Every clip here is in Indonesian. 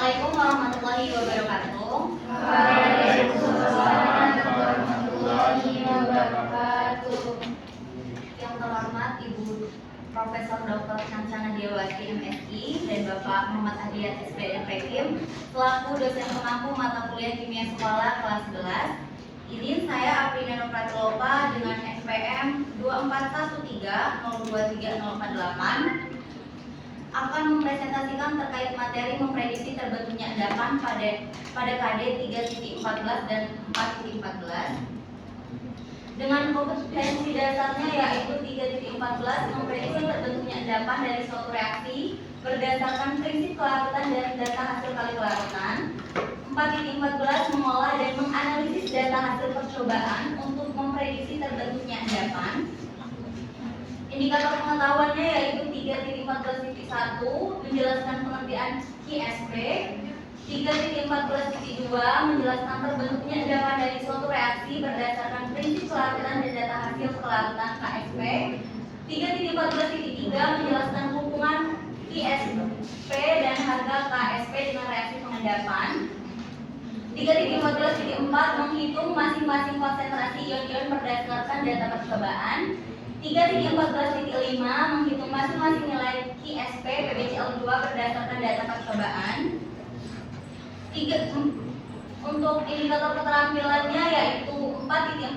Assalamualaikum warahmatullahi wabarakatuh. Waalaikumsalam warahmatullahi wabarakatuh. Yang terhormat Ibu Profesor Dr. Cancana Dewati MSI dan Bapak Muhammad Hadiat SPM selaku dosen pemangku mata kuliah kimia sekolah kelas 11. Izin saya Aprina Pratilopa dengan SPM 241302348 akan mempresentasikan terkait materi memprediksi terbentuknya endapan pada KD 3.14 dan 4.14 dengan kompetensi dasarnya yaitu 3.14 memprediksi terbentuknya endapan dari suatu reaksi berdasarkan prinsip kelarutan dan data hasil kali kelarutan. 4.14 mengolah dan menganalisis data hasil percobaan untuk memprediksi terbentuknya endapan. Indikator pengetahuannya yaitu 3.14.1 menjelaskan pengertian KSP, 3.14.2 menjelaskan terbentuknya endapan dari suatu reaksi berdasarkan prinsip kelarutan dan data hasil kelarutan KSP, 3.14.3 menjelaskan hubungan KSP dan harga KSP dengan reaksi pengendapan, 3.14.4 menghitung masing-masing konsentrasi ion-ion berdasarkan data percobaan, 3.14.5 menghitung masing-masing nilai KSP PbCl2 berdasarkan data percobaan. Untuk indikator keterampilannya yaitu 4.14.1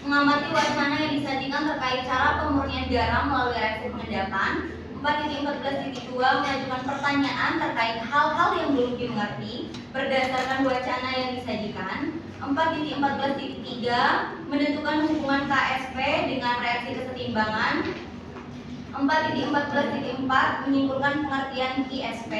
mengamati wacana yang disajikan terkait cara pemurnian garam melalui reaksi pengendapan. 4.14.2 mengajukan pertanyaan terkait hal-hal yang belum dimengerti berdasarkan wacana yang disajikan. 4.14.3 menentukan hubungan KSP dengan reaksi kesetimbangan. 4.14.4 menyimpulkan pengertian KSP.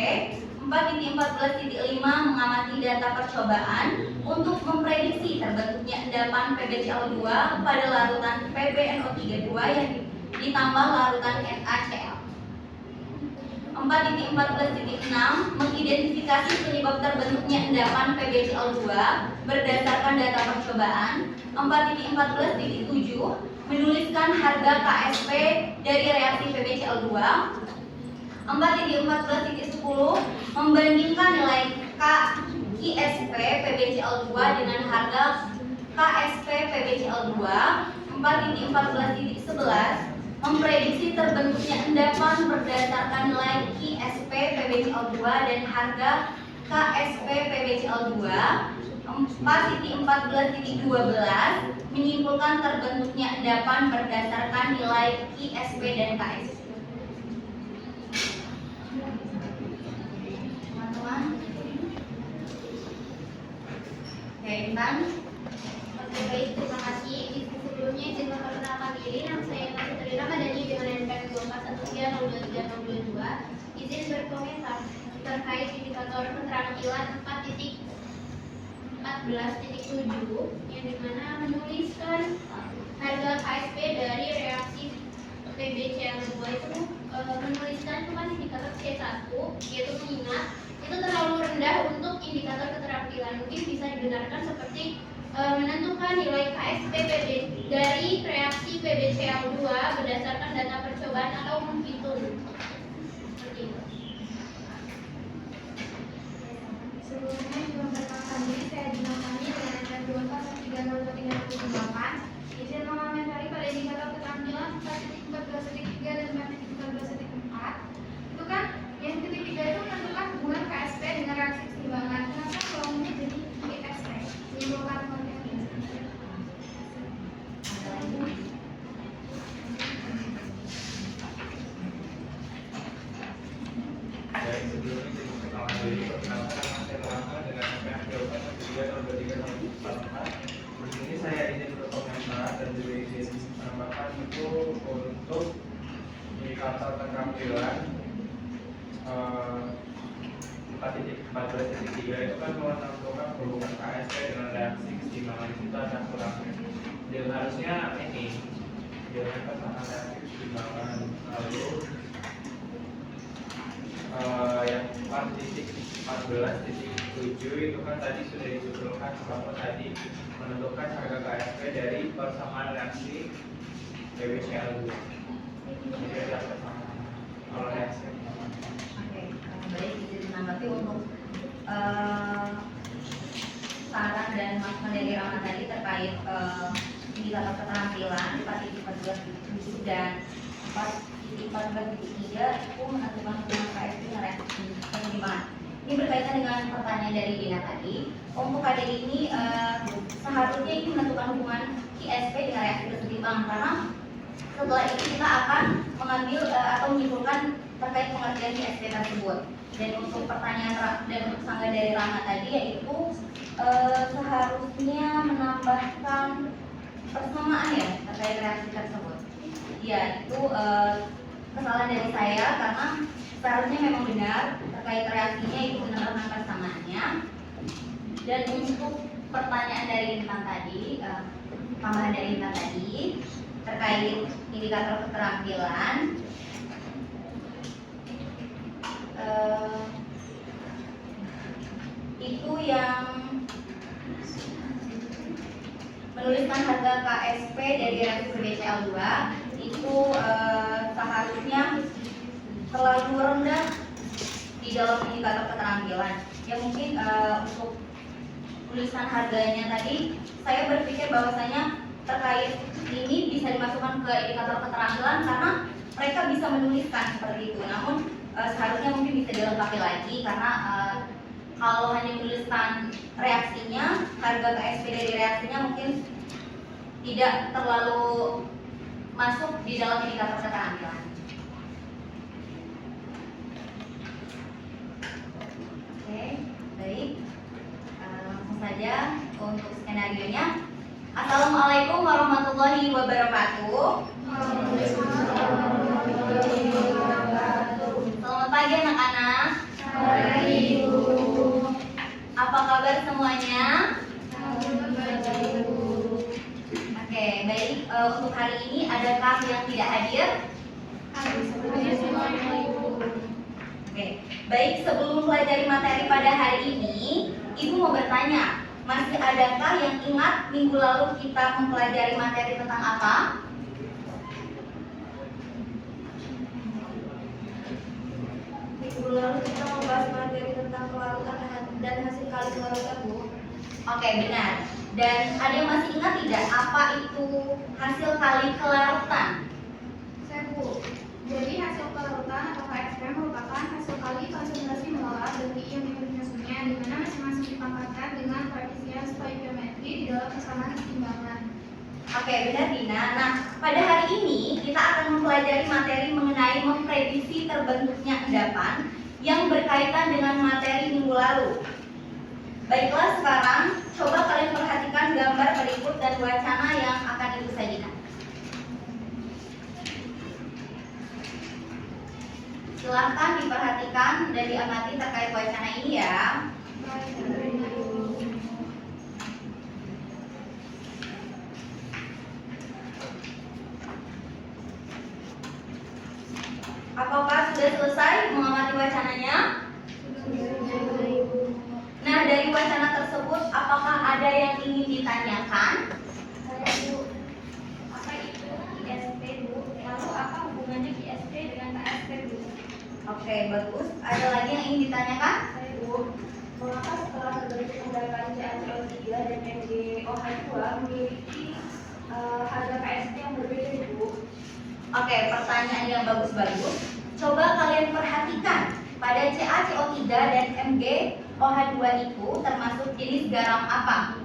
4.14.5 mengamati data percobaan untuk memprediksi terbentuknya endapan PbCl2 pada larutan PbNO32 yang ditambah larutan NaCl. 4.14.6 mengidentifikasi penyebab terbentuknya endapan PbCl2 berdasarkan data percobaan. 4.14.7 menuliskan harga KSP dari reaksi PbCl2. 4.14.10 membandingkan nilai KSP PbCl2 dengan harga KSP PbCl2. 4.14.11 memprediksi terbentuknya endapan berdasarkan nilai KSP PbCl2 dan harga KSP PbCl2. 4.14.12 menyimpulkan terbentuknya endapan berdasarkan nilai KSP dan KSP. Teman-teman, oke, Intan. Oke, baik, terima kasih. Sebelumnya izin memperkenalkan diri, nama saya Nadia Madani dengan NPM 241302362. Izin berkomentar terkait indikator keterampilan 4.14.7 yang dimana menuliskan harga KSP dari reaksi PbCl2 itu menuliskan cuma indikator C1, yaitu mengingat itu terlalu rendah untuk indikator keterampilan. Mungkin bisa dibenarkan seperti menentukan nilai KSP dari reaksi PbCl2 berdasarkan data percobaan atau menghitung. Seperti itu. Sebelumnya memperkenalkan diri, saya dinamai dengan NPM 241302348. Izin mengomentari pada indikator keterampilan 4.14.3 dan 4.14.4. Itu kan yang ketiga itu menentukan hubungan KSP dengan reaksi keseimbangan. Kenapa kolomnya jadi KSP? Menyimpulkan konten ini. Baik, sebelumnya saya perkenalkan diri, perkenalkan nama saya Muhammad dengan NPM 241302348. Di sini saya izin berkomentar dan juga izin menambahkan itu untuk indikator keterampilan 4.14.3 itu kan menentukan hubungan KSP dengan reaksi keseimbangan. Di situ ada kurangnya. Dan harusnya ini dilakukan sama reaksi keseimbangan. Lalu yang 4.14.7 itu kan tadi sudah disebutkan bahwa tadi menentukan harga KSP dari persamaan reaksi PbCl2. Jadi ada persamaan kalau reaksi. Oke, baik, izin menanggapi tapi untuk saran dan masukan dari Rama tadi terkait indikator keterampilan 4.14.7 dan 4.14.3 itu menentukan hubungan KSP dengan reaksi penerimaan. Ini berkaitan dengan pertanyaan dari Dina tadi. Untuk KDI ini seharusnya ini menentukan hubungan ISP dengan reaksi kesetimbangan, karena setelah itu kita akan mengambil atau menyimpulkan terkait pengertian ISP tersebut. Dan untuk pertanyaan dan untuk sangga dari Rama tadi yaitu seharusnya menambahkan persamaan ya terkait reaksi tersebut. Ya, itu kesalahan dari saya karena seharusnya memang benar terkait reaksinya itu benar-benar persamaannya. Dan untuk pertanyaan dari Intan tadi, tambahan dari Intan tadi terkait indikator keterampilan, itu yang menuliskan harga KSP dari reaksi BCl2 itu seharusnya terlalu rendah di dalam indikator keterampilan. Ya mungkin untuk tulisan harganya tadi saya berpikir bahwasanya terkait ini bisa dimasukkan ke indikator keterampilan karena mereka bisa menuliskan seperti itu. Namun seharusnya mungkin bisa dilengkapi lagi karena kalau hanya menuliskan reaksinya, harga KSP dari reaksinya mungkin tidak terlalu masuk di dalam indikator keterampilan. Oke, baik. Langsung saja untuk skenario-nya. Assalamualaikum warahmatullahi wabarakatuh. Selamat pagi anak-anak. Apa kabar semuanya? Oke, baik. Untuk hari ini adakah yang tidak hadir? Oke, baik. Sebelum pelajari materi pada hari ini, Ibu mau bertanya, masih adakah yang ingat minggu lalu kita mempelajari materi tentang apa? Minggu lalu kita membahas materi tentang kelarutan dan hasil kali kelarutan, Bu. Oke, benar. Dan ada yang masih ingat tidak apa itu hasil kali kelarutan? Saya, Bu. Jadi hasil kelarutan atau KSP merupakan hasil kali konsentrasi molar dari ion menyusunnya, di mana masing-masing dipangkatkan dengan koefisien stoikiometri di dalam persamaan keseimbangan. Oke, benar Dina. Nah, pada hari ini kita akan mempelajari materi mengenai memprediksi terbentuknya endapan yang berkaitan dengan materi minggu lalu. Baiklah, sekarang coba kalian perhatikan gambar berikut dan wacana yang akan Ibu sajikan. Silahkan diperhatikan dan diamati terkait wacana ini ya. Apakah sudah selesai mengamati wacananya? Nah, dari wacana tersebut, apakah ada yang ingin ditanyakan? Saya, Bu. Apa itu ISP, Bu? Lalu apa hubungannya ISP dengan KSP, Bu? Oke, bagus. Ada lagi yang ingin ditanyakan? Saya, Bu. Mengapa setelah terbentuk endapan CaCO3 dan MgOH2 memiliki harga KSP yang berbeda, Bu? Oke, pertanyaan yang bagus-bagus. Coba kalian perhatikan pada CaCO3 dan MgOH2 itu termasuk jenis garam apa?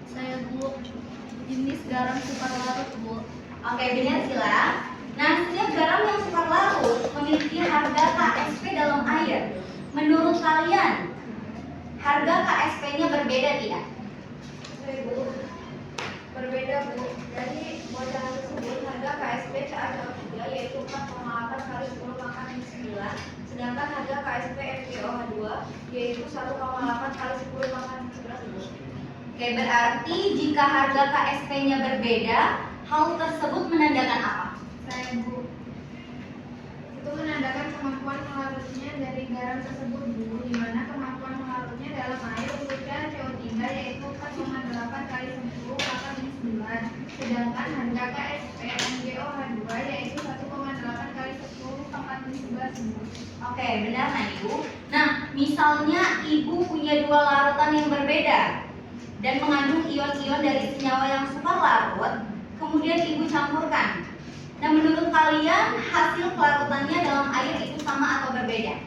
Saya, Bu, jenis garam superlarut, Bu. Oke, benar Sila. Nah, setiap garam yang sukar larut memiliki harga KSP dalam air. Menurut kalian, harga KSP-nya berbeda tidak? Saya, Bu. Berbeda, Bu. Dari wacana tersebut, harga KSP CaCO3 yaitu 4,8 kali 10 pangkat 9, sedangkan harga KSP MgOH2 yaitu 1,8 kali 10 pangkat 11, Bu. Oke, berarti jika harga KSP-nya berbeda, hal tersebut menandakan apa? Saya, Bu. Itu menandakan kemampuan melarutnya dari garam tersebut, Bu, di mana kemampuan melarutnya dalam air untuk CaCO3 yaitu 4,8 kali 10 pangkat 9, sedangkan harga KSP MgOH2 yaitu 1,8 kali 10 pangkat 11, Bu. Oke, benar Ibu. Nah, Misalnya ibu punya dua larutan yang berbeda dan mengandung ion-ion dari senyawa yang superlarut, kemudian ibu campurkan. Nah, menurut kalian hasil pelarutannya dalam air itu sama atau berbeda?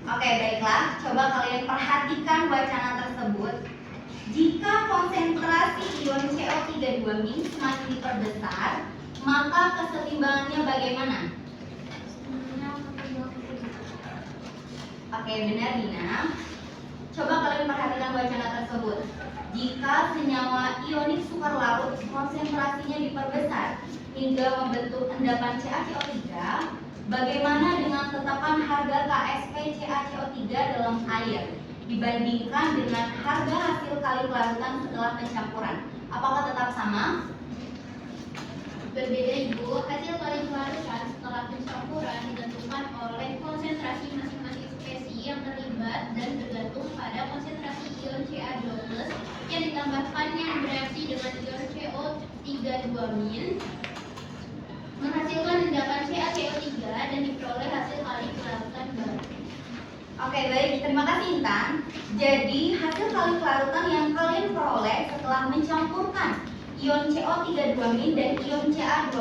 Oke, baiklah. Coba kalian perhatikan wacana tersebut. Jika konsentrasi ion CO3 semakin diperbesar, maka kesetimbangannya bagaimana? Oke, benar Dina. Coba kalian perhatikan wacana tersebut. Jika senyawa ionik superlarut konsentrasinya diperbesar hingga membentuk endapan CaCO3, bagaimana dengan tetapan harga KSP CaCO3 dalam air dibandingkan dengan harga hasil kali pelarutan setelah pencampuran? Apakah tetap sama? Berbeda Ibu, hasil kali pelarutan setelah pencampuran ditentukan oleh konsentrasi masing-masing spesies yang terlibat dan bergantung pada konsentrasi ion Ca2+ yang ditambahkan yang bereaksi dengan ion CO3 menghasilkan endapan CaCO3 dan diperoleh hasil kali pelarutan baru. Oke, baik. Terima kasih Intan. Jadi hasil kali pelarutan yang kalian peroleh setelah mencampurkan ion CO3 dan ion Ca2+,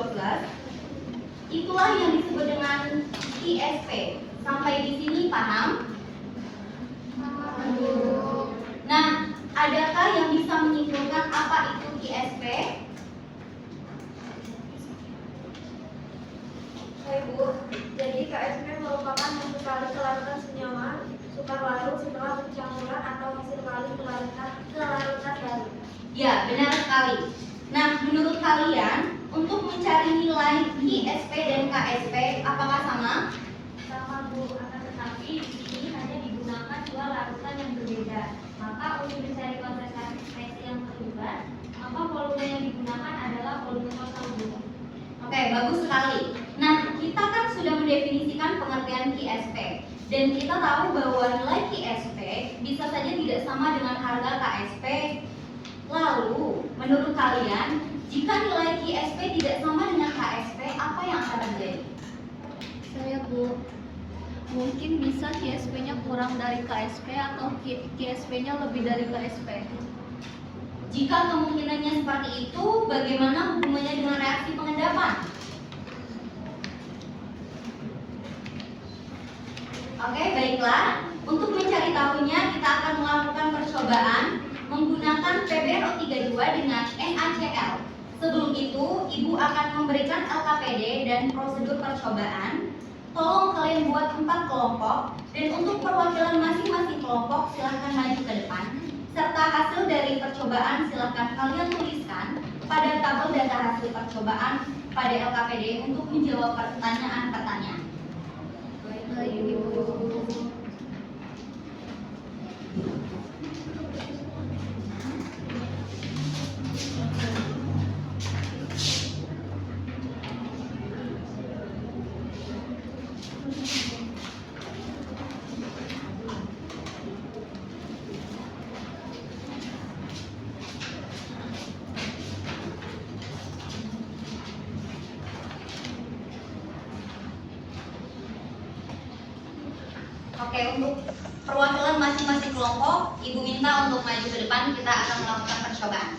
itulah yang disebut dengan ISP. Sampai di sini paham? Nah, adakah yang bisa menyimpulkan apa itu ISP? Ibu, jadi KSP merupakan hasil kali pelarutan senyawa superlarut setelah pencampuran atau hasil kali pelarutan baru. Ya, benar sekali. Nah, menurut kalian, untuk mencari nilai ISP dan KSP, apakah sama? Sama Bu, akan tetapi di sini hanya digunakan dua larutan yang berbeda. Maka untuk mencari konsentrasi spesies yang terlibat, maka volume yang digunakan adalah volume total Bu. Oke, bagus sekali. Nah, kita kan sudah mendefinisikan pengertian KSP. Dan kita tahu bahwa nilai KSP bisa saja tidak sama dengan harga KSP. Lalu, menurut kalian, jika nilai KSP tidak sama dengan KSP, apa yang akan terjadi? Saya Bu, mungkin bisa KSP-nya kurang dari KSP atau KSP-nya lebih dari KSP. Jika kemungkinannya seperti itu, bagaimana hubungannya dengan reaksi pengendapan? Oke, baiklah. Untuk mencari tahunya, kita akan melakukan percobaan menggunakan PbNO32 dengan NaCl. Sebelum itu, Ibu akan memberikan LKPD dan prosedur percobaan. Tolong kalian buat 4 kelompok, dan untuk perwakilan masing-masing kelompok silahkan maju ke depan. Serta hasil dari percobaan silahkan kalian tuliskan pada tabel data hasil percobaan pada LKPD untuk menjawab pertanyaan-pertanyaan. Baik, Ibu. Oke, untuk perwakilan masing-masing kelompok, Ibu minta untuk maju ke depan, kita akan melakukan percobaan.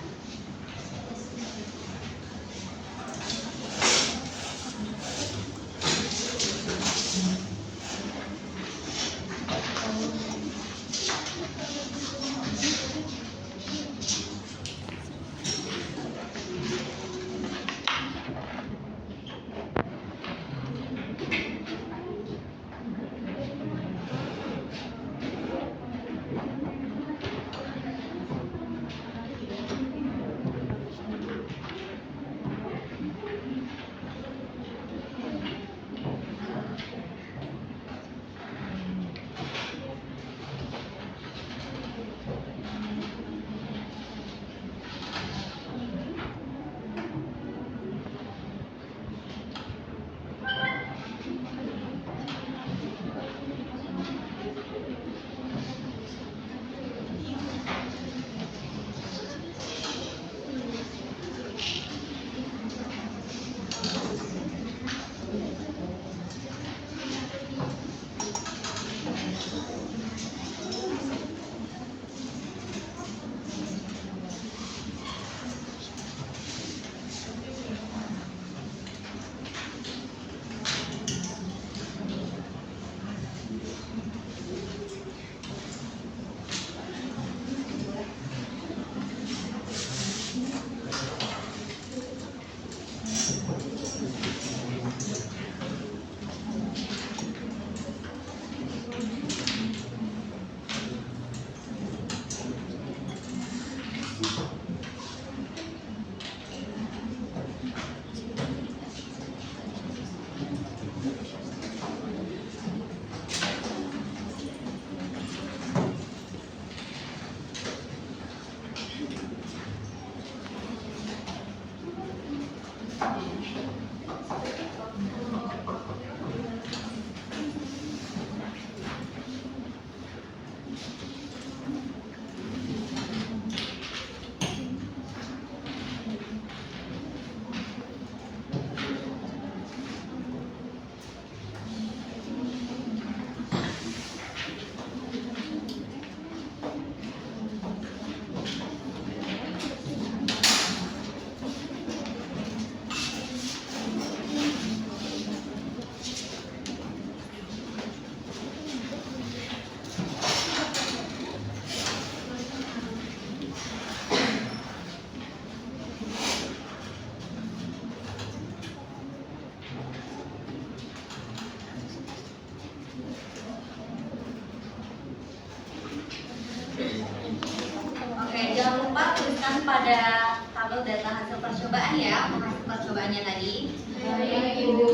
pada tabel data hasil percobaan ya, untuk hasil percobaannya tadi. Baik, Ibu.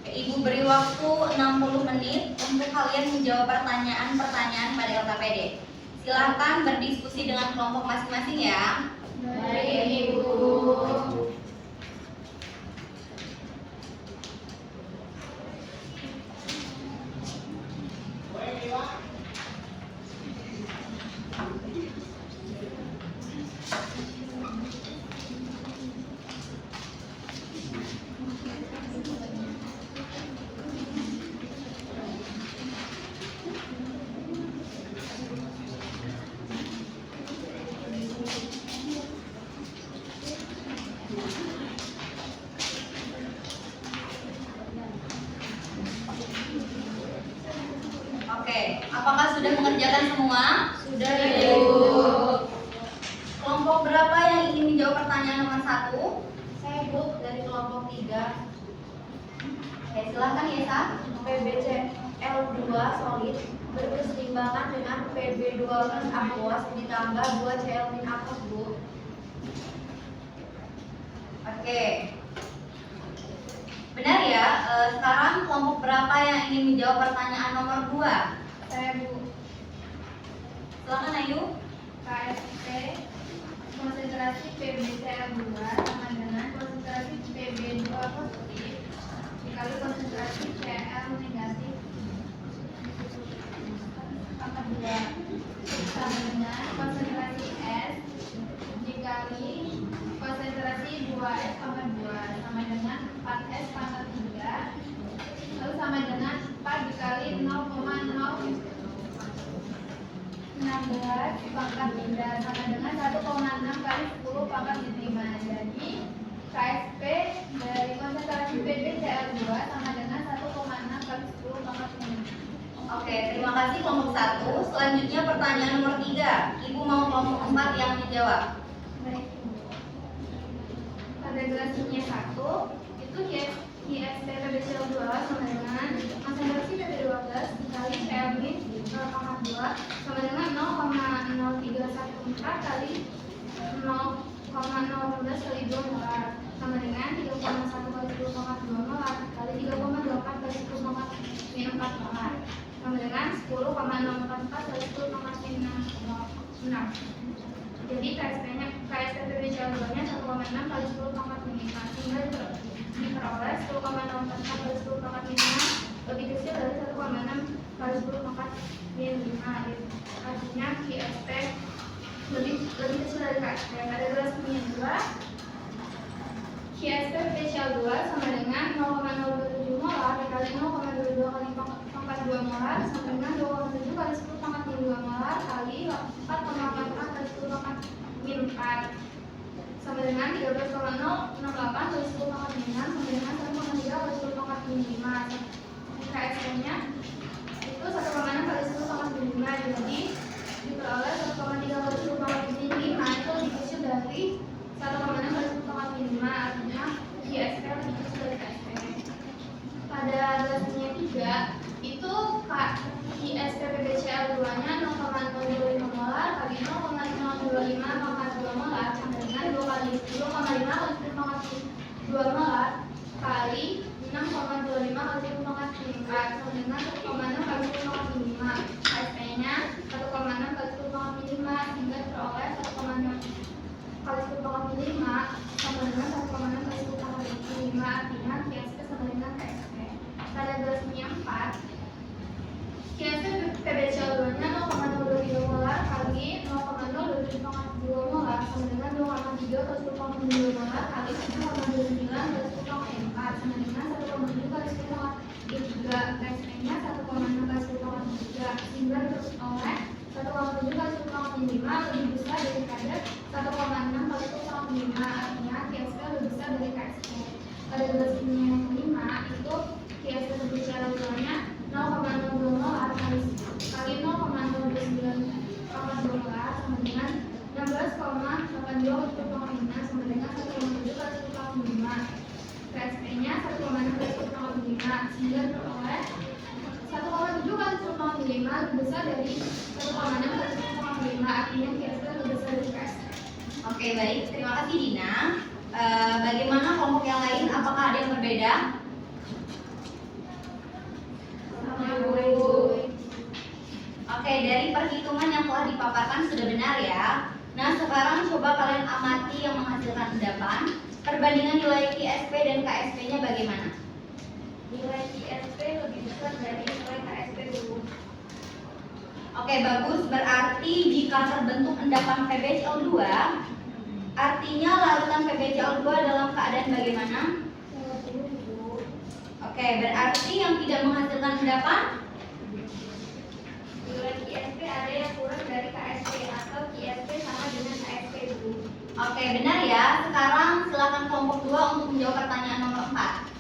Ibu beri waktu 60 menit untuk kalian menjawab pertanyaan-pertanyaan pada LKPD. Silahkan berdiskusi dengan kelompok masing-masing ya. Baik, Ibu. Oke, apakah sudah mengerjakan semua? Sudah, Ibu. Kelompok berapa yang ingin menjawab pertanyaan nomor 1? Saya Bu dari kelompok 3. Oke, silahkan Yesa. PBC L2 solid berkeseimbangan dengan PB2 plus aquos ditambah 2 Cl min aquos, Bu. Oke. Benar ya? Sekarang kelompok berapa yang ingin menjawab pertanyaan nomor 2? Saya Bu. Silahkan Ayu. KSP konsentrasi PbCl2 sama dengan konsentrasi Pb2 positif dikali konsentrasi Cl negatif pangkat 2 sama dengan konsentrasi S dikali konsentrasi 2S pangkat 2 sama dengan 4S pangkat 3 lalu sama dengan 4 dikali 0,016 pangkat 3 sama dengan 1,6 kali 10 pangkat 5. Jadi KSP dari konsentrasi PbCl2 sama dengan 1,6 kali 10 pangkat 5. Oke, terima kasih kelompok 1. Selanjutnya pertanyaan nomor 3. Ibu mau kelompok 4 yang menjawab. Baik. Pada grafisnya 1 itu ISP PbCl2 sama dengan konsentrasi Pb12 dikali Cl min 0,2 sama dengan 0,0314 kali 0,015 kali 2 molar sama dengan 3,1 kali 10,2 molar kali 3,24 kali 10,4 molar sama dengan 10,044 kali 10,6. Jadi KSP-nya PbCl2 nya 1,6 kali 10,5 sehingga diperoleh 10,044 kali 10,5 lebih kecil dari 1,6 kali 10,5. Artinya KSP lebih kecil dari KSP. Pada grafisnya 2 KSP PbCl2 sama dengan 0,027 molar dikali 0,22 kali pangkat 2 molar sama dengan 2,7 kali 10 pangkat 2 molar kali 4,44 kali 10 pangkat min 4 sama dengan 13,068 kali 10 pangkat min 6 sama dengan 1,3 kali 10 pangkat min 5. KSP-nya itu 1,6 kali 10 pangkat min 5. Jadi diperoleh 1,3 kali 10 pangkat min 5 itu lebih kecil dari 1,6 kali 10 pangkat min 5. Artinya KSP lebih kecil dari KSP. Pada grafisnya 3 itu ISP PbCl2 nya 0,025 molar kali 0,025 pangkat 2 molar sama dengan 2,5 kali 10 pangkat 2 molar kali 6,25 kali 10 pangkat 4 sama dengan 1,6 kali 10 pangkat 5. KSP nya 1,6 kali 10 pangkat 5 sehingga teroleh 1,6 kali 10 pangkat 5 sama dengan 1,6 kali 10 pangkat 5. Artinya KSP sama dengan KSP. Pada grafisnya 4 KSP PbCl2 nya 0,023 molar kali 0,027 pangkat 2 molar sama dengan 2,3 kali 10 pangkat 2 molar kali 1,29 kali 10 pangkat 4 sama dengan 1,7 kali 10 pangkat 3. KSP nya 1,6 kali 10 pangkat 3 sehingga teroleh 1,7 kali 10 pangkat 5 lebih besar daripada 1,6 kali 10 pangkat 5. Artinya KSP lebih besar dari KSP. Pada grafisnya yang 5 itu KSP PbCl2 nya 0,02 molar kali 0,029 pangkat 2 molar sama dengan 16,82 kali 10 pangkat 5 sama dengan 1,7 kali 10 pangkat 5. KSP nya 1,6 kali 10 pangkat 1,6 artinya QSP lebih besar dari KSP. Oke, baik. Terima kasih Dina. Bagaimana kelompok yang lain? Apakah ada yang berbeda? Oke, dari perhitungan yang telah dipaparkan sudah benar ya. Nah, sekarang coba kalian amati yang menghasilkan endapan. Perbandingan nilai QSP dan KSP-nya bagaimana? Nilai QSP lebih besar dari nilai KSP dulu. Oke, bagus. Berarti jika terbentuk endapan PbCl2, artinya larutan PbCl2 dalam keadaan bagaimana? Oke, berarti yang tidak menghasilkan endapan? Nilai QSP ada yang kurang dari KSP atau QSP sama dengan KSP dulu. Oke, benar ya. Sekarang silakan kelompok 2 untuk menjawab pertanyaan nomor 4.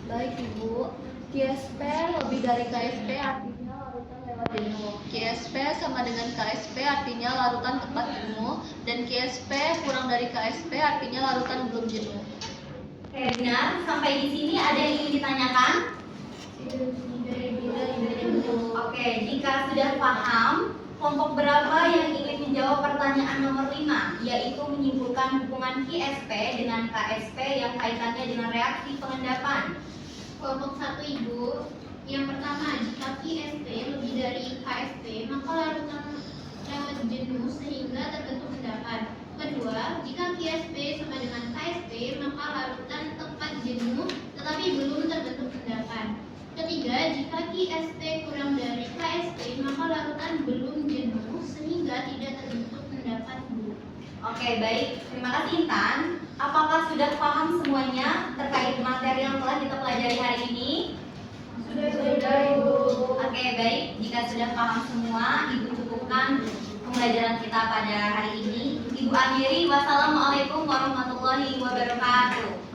Baik Ibu, QSP lebih dari KSP artinya larutan lewat jenuh. QSP sama dengan KSP artinya larutan tepat jenuh, dan QSP kurang dari KSP artinya larutan belum jenuh. Oke, benar. Sampai di sini ada yang ingin ditanyakan? Oke, jika sudah paham, kelompok berapa yang ingin menjawab pertanyaan nomor 5, yaitu menyimpulkan hubungan QSP dengan KSP yang kaitannya dengan reaksi pengendapan? Kelompok 1 Ibu. Yang pertama, jika QSP lebih dari KSP, maka larutan lewat jenuh sehingga terbentuk endapan. Kedua, jika QSP sama dengan KSP, maka larutan tepat jenuh tetapi belum terbentuk endapan. Ketiga, jika QSP kurang dari KSP, maka larutan belum jenuh sehingga tidak terbentuk endapan dulu. Oke, baik. Terima kasih Intan. Apakah sudah paham semuanya terkait materi yang telah kita pelajari hari ini? Sudah, Ibu. Oke, baik. Jika sudah paham semua, Ibu cukupkan pembelajaran kita pada hari ini. Ibu akhiri, wassalamualaikum warahmatullahi wabarakatuh.